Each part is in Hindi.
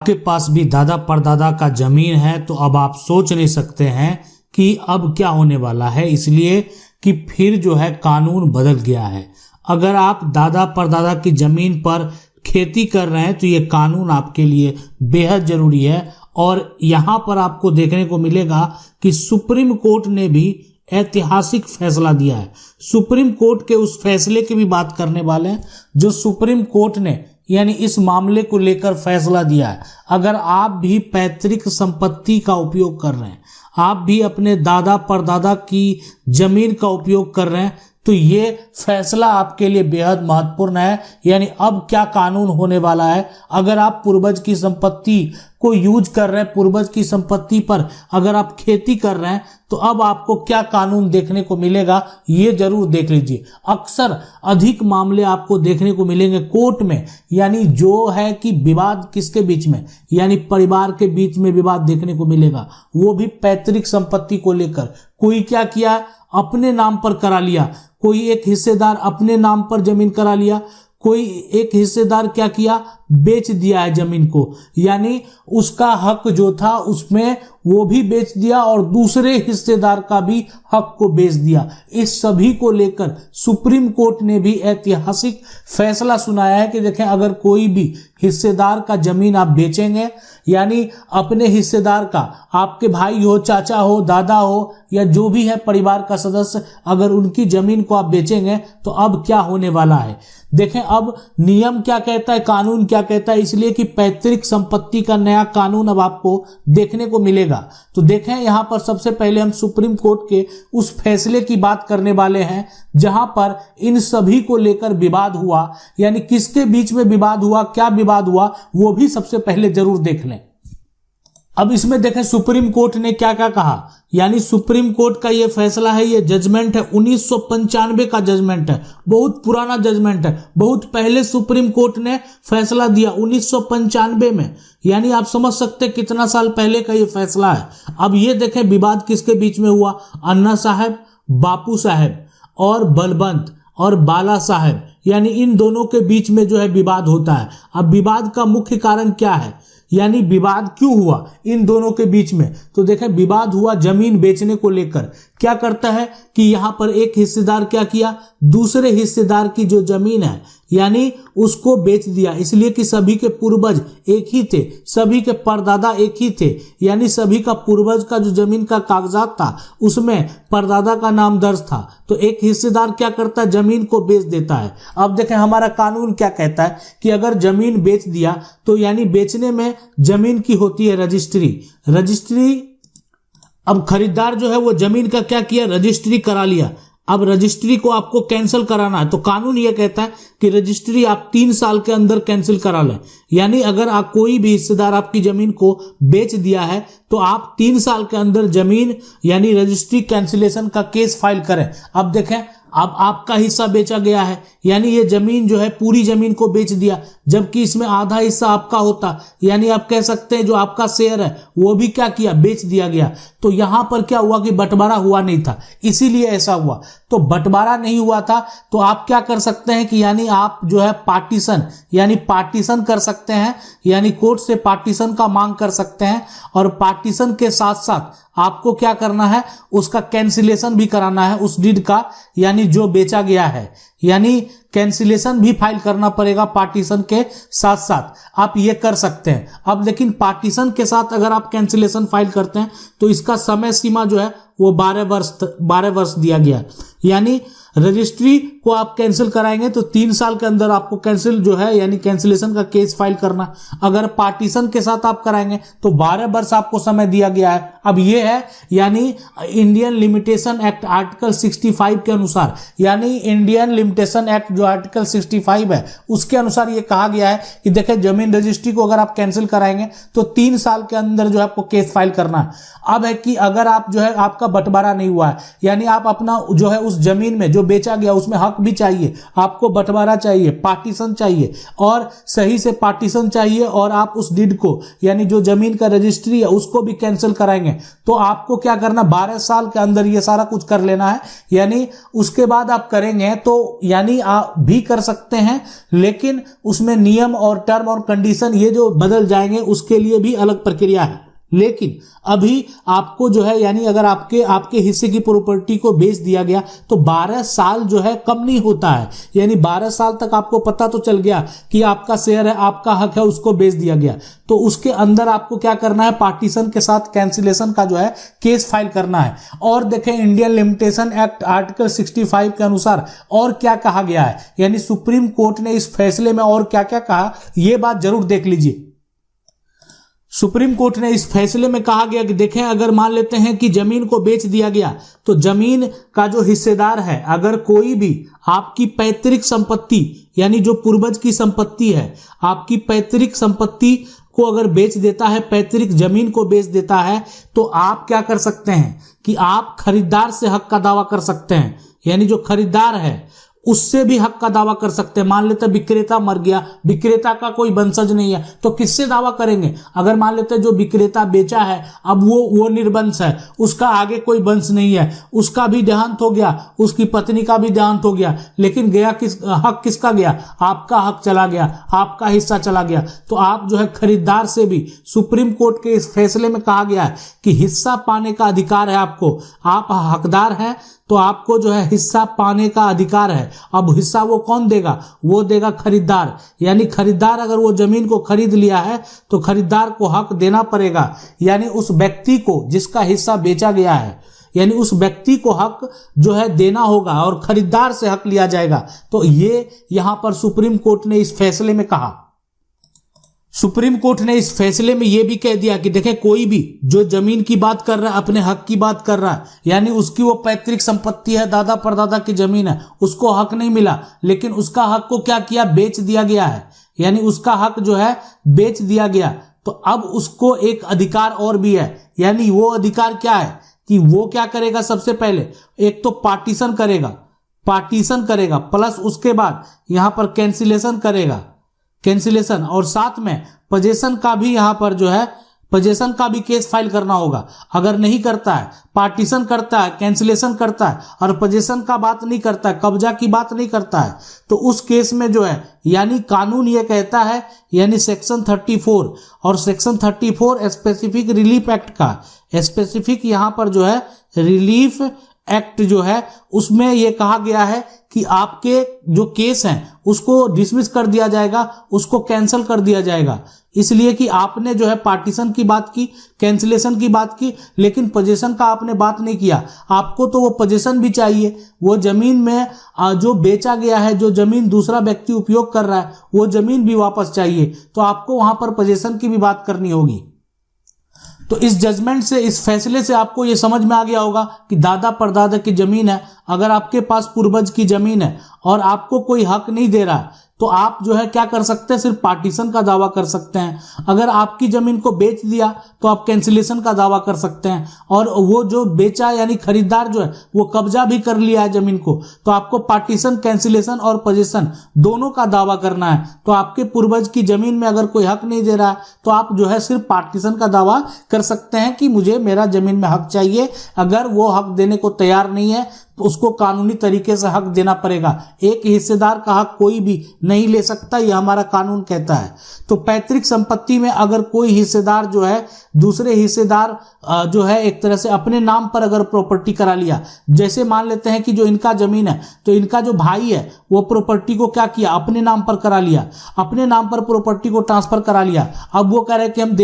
आपके पास भी दादा परदादा का जमीन है तो अब आप सोच नहीं सकते हैं कि अब क्या होने वाला है, इसलिए कि फिर जो है कानून बदल गया है। अगर आप दादा परदादा की जमीन पर खेती कर रहे हैं तो ये कानून आपके लिए बेहद जरूरी है। और यहाँ पर आपको देखने को मिलेगा कि सुप्रीम कोर्ट ने भी ऐतिहासिक फैसला दिया है। सुप्रीम कोर्ट के उस फैसले की भी बात करने वाले हैं जो सुप्रीम कोर्ट ने यानी इस मामले को लेकर फैसला दिया है। अगर आप भी पैतृक संपत्ति का उपयोग कर रहे हैं, आप भी अपने दादा परदादा की जमीन का उपयोग कर रहे हैं, तो ये फैसला आपके लिए बेहद महत्वपूर्ण है। यानी अब क्या कानून होने वाला है, अगर आप पूर्वज की संपत्ति को यूज कर रहे हैं, पूर्वज की संपत्ति पर अगर आप खेती कर रहे हैं, तो अब आपको क्या कानून देखने को मिलेगा ये जरूर देख लीजिए। अक्सर अधिक मामले आपको देखने को मिलेंगे कोर्ट में, यानी जो है कि विवाद किसके बीच में, यानी परिवार के बीच में विवाद देखने को मिलेगा, वो भी पैतृक संपत्ति को लेकर। कोई क्या किया, अपने नाम पर करा लिया, कोई एक हिस्सेदार अपने नाम पर जमीन करा लिया, कोई एक हिस्सेदार क्या किया, बेच दिया है जमीन को, यानी उसका हक जो था उसमें वो भी बेच दिया और दूसरे हिस्सेदार का भी हक को बेच दिया। इस सभी को लेकर सुप्रीम कोर्ट ने भी ऐतिहासिक फैसला सुनाया है कि देखें, अगर कोई भी हिस्सेदार का जमीन आप बेचेंगे, यानी अपने हिस्सेदार का, आपके भाई हो, चाचा हो, दादा हो या जो भी है परिवार का सदस्य, अगर उनकी जमीन को आप बेचेंगे तो अब क्या होने वाला है। देखें अब नियम क्या कहता है, कानून क्या कहता है, इसलिए कि पैतृक संपत्ति का नया कानून अब आपको देखने को मिलेगा। तो देखें यहां पर सबसे पहले हम सुप्रीम कोर्ट के उस फैसले की बात करने वाले हैं जहां पर इन सभी को लेकर विवाद हुआ, यानी किसके बीच में विवाद हुआ, क्या विवाद हुआ, वो भी सबसे पहले जरूर देख लें। अब इसमें देखें सुप्रीम कोर्ट ने क्या क्या कहा, यानी सुप्रीम कोर्ट का ये फैसला है, ये जजमेंट है 1995 का जजमेंट है, बहुत पुराना जजमेंट है। बहुत पहले सुप्रीम कोर्ट ने फैसला दिया 1995 में, यानी आप समझ सकते कितना साल पहले का ये फैसला है। अब ये देखें विवाद किसके बीच में हुआ, अन्ना साहब, बापू साहब और बलवंत और बाला साहब, यानी इन दोनों के बीच में जो है विवाद होता है। अब विवाद का मुख्य कारण क्या है, यानी विवाद क्यों हुआ इन दोनों के बीच में, तो देखें विवाद हुआ जमीन बेचने को लेकर। क्या करता है कि यहां पर एक हिस्सेदार क्या किया, दूसरे हिस्सेदार की जो जमीन है यानी उसको बेच दिया, इसलिए कि सभी के पूर्वज एक ही थे, सभी के परदादा एक ही थे, यानी सभी का पूर्वज का जो जमीन का कागजात था उसमें परदादा का नाम दर्ज था। तो एक हिस्सेदार क्या करता है, जमीन को बेच देता है। अब देखें हमारा कानून क्या कहता है कि अगर जमीन बेच दिया तो यानी बेचने में जमीन की होती है रजिस्ट्री। अब खरीदार जो है वो जमीन का क्या किया, रजिस्ट्री करा लिया। अब रजिस्ट्री को आपको कैंसिल कराना है तो कानून यह कहता है कि रजिस्ट्री आप 3 साल के अंदर कैंसिल करा लें। यानी अगर आप कोई भी हिस्सेदार आपकी जमीन को बेच दिया है तो आप 3 साल के अंदर जमीन यानी रजिस्ट्री कैंसिलेशन का केस फाइल करें। अब देखें अब आपका हिस्सा बेचा गया है, यानी ये जमीन जो है पूरी जमीन को बेच दिया, जबकि इसमें आधा हिस्सा आपका होता, यानी आप कह सकते हैं जो आपका शेयर है वो भी क्या किया, बेच दिया गया। तो यहां पर क्या हुआ कि बंटवारा हुआ नहीं था, इसीलिए ऐसा हुआ। तो बंटवारा नहीं हुआ था तो आप क्या कर सकते हैं कि यानी आप जो है पार्टीशन कर सकते हैं, यानी कोर्ट से पार्टीशन का मांग कर सकते हैं। और पार्टीशन के साथ साथ आपको क्या करना है, उसका कैंसिलेशन भी कराना है उस डीड का, यानी जो बेचा गया है, यानी कैंसिलेशन भी फाइल करना पड़ेगा पार्टीशन के साथ साथ। आप ये कर सकते हैं। अब लेकिन पार्टीशन के साथ अगर आप कैंसिलेशन फाइल करते हैं तो इसका समय सीमा जो है वो 12 वर्ष दिया गया। यानी रजिस्ट्री को आप कैंसिल कराएंगे तो 3 साल के अंदर आपको कैंसिल जो है यानी कैंसिलेशन का केस फाइल करना। अगर पार्टीशन के साथ आप कराएंगे तो 12 वर्ष आपको समय दिया गया है। अब ये है यानी इंडियन लिमिटेशन एक्ट आर्टिकल 65 के अनुसार, यानी इंडियन लिमिटेशन एक्ट जो आर्टिकल 65 है उसके अनुसार ये कहा गया है कि देखिए जमीन रजिस्ट्री को अगर आप कैंसिल कराएंगे तो 3 साल के अंदर जो है आपको केस फाइल करना है। अब है कि अगर आप जो है आपका बंटवारा नहीं हुआ है, यानी आप अपना जो है उस जमीन में जो बेचा गया उसमें हक हक भी चाहिए, आपको बंटवारा चाहिए, पार्टीशन चाहिए और सही से पार्टीशन चाहिए और आप उस डीड को यानी जो जमीन का रजिस्ट्री है उसको भी कैंसिल कराएंगे, तो आपको क्या करना, 12 साल के अंदर ये सारा कुछ कर लेना है। यानी उसके बाद आप करेंगे तो यानी आप भी कर सकते हैं, लेकिन उसमें नियम और टर्म और कंडीशन ये जो बदल जाएंगे उसके लिए भी अलग प्रक्रिया है। लेकिन अभी आपको जो है यानी अगर आपके हिस्से की प्रॉपर्टी को बेच दिया गया तो 12 साल जो है कम नहीं होता है, यानी 12 साल तक आपको पता तो चल गया कि आपका शेयर है, आपका हक है, उसको बेच दिया गया, तो उसके अंदर आपको क्या करना है, पार्टीशन के साथ कैंसिलेशन का जो है केस फाइल करना है। और देखें इंडियन लिमिटेशन एक्ट आर्टिकल 65 के अनुसार और क्या कहा गया है, यानी सुप्रीम कोर्ट ने इस फैसले में और क्या क्या कहा, यह बात जरूर देख लीजिए। सुप्रीम कोर्ट ने इस फैसले में कहा गया कि देखें अगर मान लेते हैं कि जमीन को बेच दिया गया तो जमीन का जो हिस्सेदार है, अगर कोई भी आपकी पैतृक संपत्ति यानी जो पूर्वज की संपत्ति है, आपकी पैतृक संपत्ति को अगर बेच देता है, पैतृक जमीन को बेच देता है, तो आप क्या कर सकते हैं कि आप खरीदार से हक का दावा कर सकते हैं, यानी जो खरीदार है उससे भी हक का दावा कर सकते हैं। मान लेते विक्रेता मर गया, विक्रेता का कोई वंशज नहीं है, तो किससे दावा करेंगे? अगर मान लेते जो विक्रेता बेचा है अब वो निर्वंश है, उसका आगे कोई वंश नहीं है, उसका भी देहांत हो गया, उसकी पत्नी का भी देहांत हो गया, लेकिन गया हक किसका गया? आपका हक चला गया, आपका हिस्सा चला गया। तो आप जो है खरीदार से भी, सुप्रीम कोर्ट के इस फैसले में कहा गया है कि हिस्सा पाने का अधिकार है आपको, आप हकदार हैं तो आपको जो है हिस्सा पाने का अधिकार है। अब हिस्सा वो कौन देगा? वो देगा खरीदार, यानी खरीदार अगर वो जमीन को खरीद लिया है तो खरीदार को हक देना पड़ेगा, यानी उस व्यक्ति को जिसका हिस्सा बेचा गया है, यानी उस व्यक्ति को हक जो है देना होगा और खरीदार से हक लिया जाएगा। तो ये यहां पर सुप्रीम कोर्ट ने इस फैसले में कहा। सुप्रीम कोर्ट ने इस फैसले में यह भी कह दिया कि देखें कोई भी जो जमीन की बात कर रहा है, अपने हक की बात कर रहा है, यानी उसकी वो पैतृक संपत्ति है, दादा परदादा की जमीन है, उसको हक नहीं मिला, लेकिन उसका हक को क्या किया? बेच दिया गया है, यानी उसका हक जो है बेच दिया गया। तो अब उसको एक अधिकार और भी है, यानी वो अधिकार क्या है कि वो क्या करेगा? सबसे पहले एक तो पार्टीशन करेगा प्लस उसके बाद यहां पर कैंसिलेशन और साथ में पोजेशन का भी यहां पर जो है पोजेशन का भी केस फाइल करना होगा। अगर नहीं करता है, पार्टीशन करता है, कैंसिलेशन करता है और पोजेशन का बात नहीं करता है, कब्जा की बात नहीं करता है, तो उस केस में जो है यानी कानून ये कहता है, यानी सेक्शन 34 और सेक्शन 34 स्पेसिफिक रिलीफ एक्ट का स्पेसिफिक यहां पर जो है रिलीफ एक्ट जो है उसमें यह कहा गया है कि आपके जो केस हैं उसको डिसमिस कर दिया जाएगा, उसको कैंसिल कर दिया जाएगा, इसलिए कि आपने जो है पार्टीशन की बात की, कैंसिलेशन की बात की, लेकिन पोजीशन का आपने बात नहीं किया। आपको तो वो पोजीशन भी चाहिए, वो जमीन में जो बेचा गया है, जो जमीन दूसरा व्यक्ति उपयोग कर रहा है, वो जमीन भी वापस चाहिए, तो आपको वहां पर पोजीशन की भी बात करनी होगी। तो इस जजमेंट से, इस फैसले से आपको ये समझ में आ गया होगा कि दादा परदादा की जमीन है, अगर आपके पास पूर्वज की जमीन है और आपको कोई हक नहीं दे रहा तो आप जो है क्या कर सकते हैं? सिर्फ पार्टीशन का दावा कर सकते हैं। अगर आपकी जमीन को बेच दिया तो आप कैंसिलेशन का दावा कर सकते हैं, और वो जो बेचा यानी खरीदार जो है वो कब्जा भी कर लिया है जमीन को, तो आपको पार्टीशन, कैंसिलेशन और पोजीशन दोनों का दावा करना है। तो आपके पूर्वज की जमीन में अगर कोई हक नहीं दे रहा है तो आप जो है सिर्फ पार्टीशन का दावा कर सकते हैं कि मुझे मेरा जमीन में हक चाहिए। अगर वो हक देने को तैयार नहीं है तो उसको कानूनी तरीके से हक देना पड़ेगा। एक हिस्सेदार का हक कोई भी नहीं ले सकता, यह हमारा कानून कहता है। तो पैतृक संपत्ति में अगर कोई हिस्सेदार जो है दूसरे हिस्सेदार जो है एक तरह से अपने नाम पर अगर प्रॉपर्टी करा लिया, जैसे मान लेते हैं कि जो इनका जमीन है तो इनका जो भाई है वो प्रॉपर्टी को क्या किया? अपने नाम पर करा लिया, अपने नाम पर प्रॉपर्टी को ट्रांसफर करा लिया। अब वो कह रहे हैं कि हम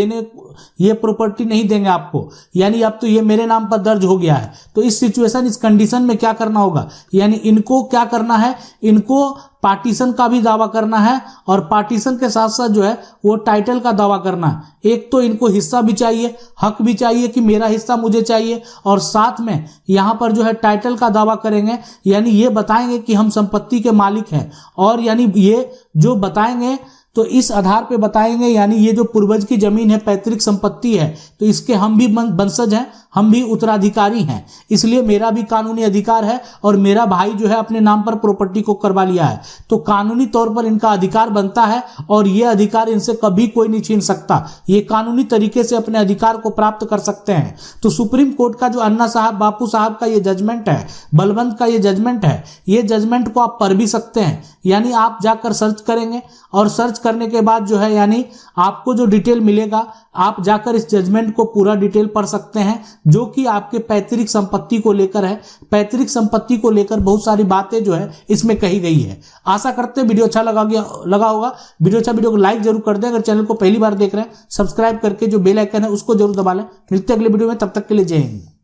ये प्रॉपर्टी नहीं देंगे आपको, यानी अब तो ये मेरे नाम पर दर्ज हो गया है। तो इस सिचुएशन, इस कंडीशन में क्या करना होगा? यानी इनको क्या करना है? इनको पार्टीशन का भी दावा करना है और पार्टीशन के साथ साथ जो है वो टाइटल का दावा करना है। एक तो इनको हिस्सा भी चाहिए, हक भी चाहिए कि मेरा हिस्सा मुझे चाहिए, और साथ में यहां पर जो है टाइटल का दावा करेंगे, यानी ये बताएंगे कि हम संपत्ति के मालिक हैं। और यानी ये जो बताएंगे तो इस आधार पे बताएंगे, यानी ये जो पूर्वज की जमीन है, पैतृक संपत्ति है, तो इसके हम भी वंशज हैं, हम भी उत्तराधिकारी हैं, इसलिए मेरा भी कानूनी अधिकार है और मेरा भाई जो है अपने नाम पर प्रॉपर्टी को करवा लिया है, तो कानूनी तौर पर इनका अधिकार बनता है और ये अधिकार इनसे कभी कोई नहीं छीन सकता। ये कानूनी तरीके से अपने अधिकार को प्राप्त कर सकते हैं। तो सुप्रीम कोर्ट का जो अन्ना साहब बापू साहब का ये जजमेंट है, बलवंत का ये जजमेंट है, ये जजमेंट को आप पढ़ भी सकते हैं, यानी आप जाकर सर्च करेंगे और सर्च करने के बाद जो है यानी आपको जो डिटेल मिलेगा, आप जाकर इस जजमेंट को पूरा डिटेल पढ़ सकते हैं, जो कि आपके पैतृक संपत्ति को लेकर है। पैतृक संपत्ति को लेकर बहुत सारी बातें जो है इसमें कही गई है। आशा करते हैं वीडियो अच्छा लगा होगा। वीडियो को लाइक जरूर कर दें। अगर चैनल को पहली बार देख रहे हैं, सब्सक्राइब करके जो बेल आइकन है उसको जरूर दबा लें। मिलते हैं अगले वीडियो में, तब तक के लिए जय हिंद।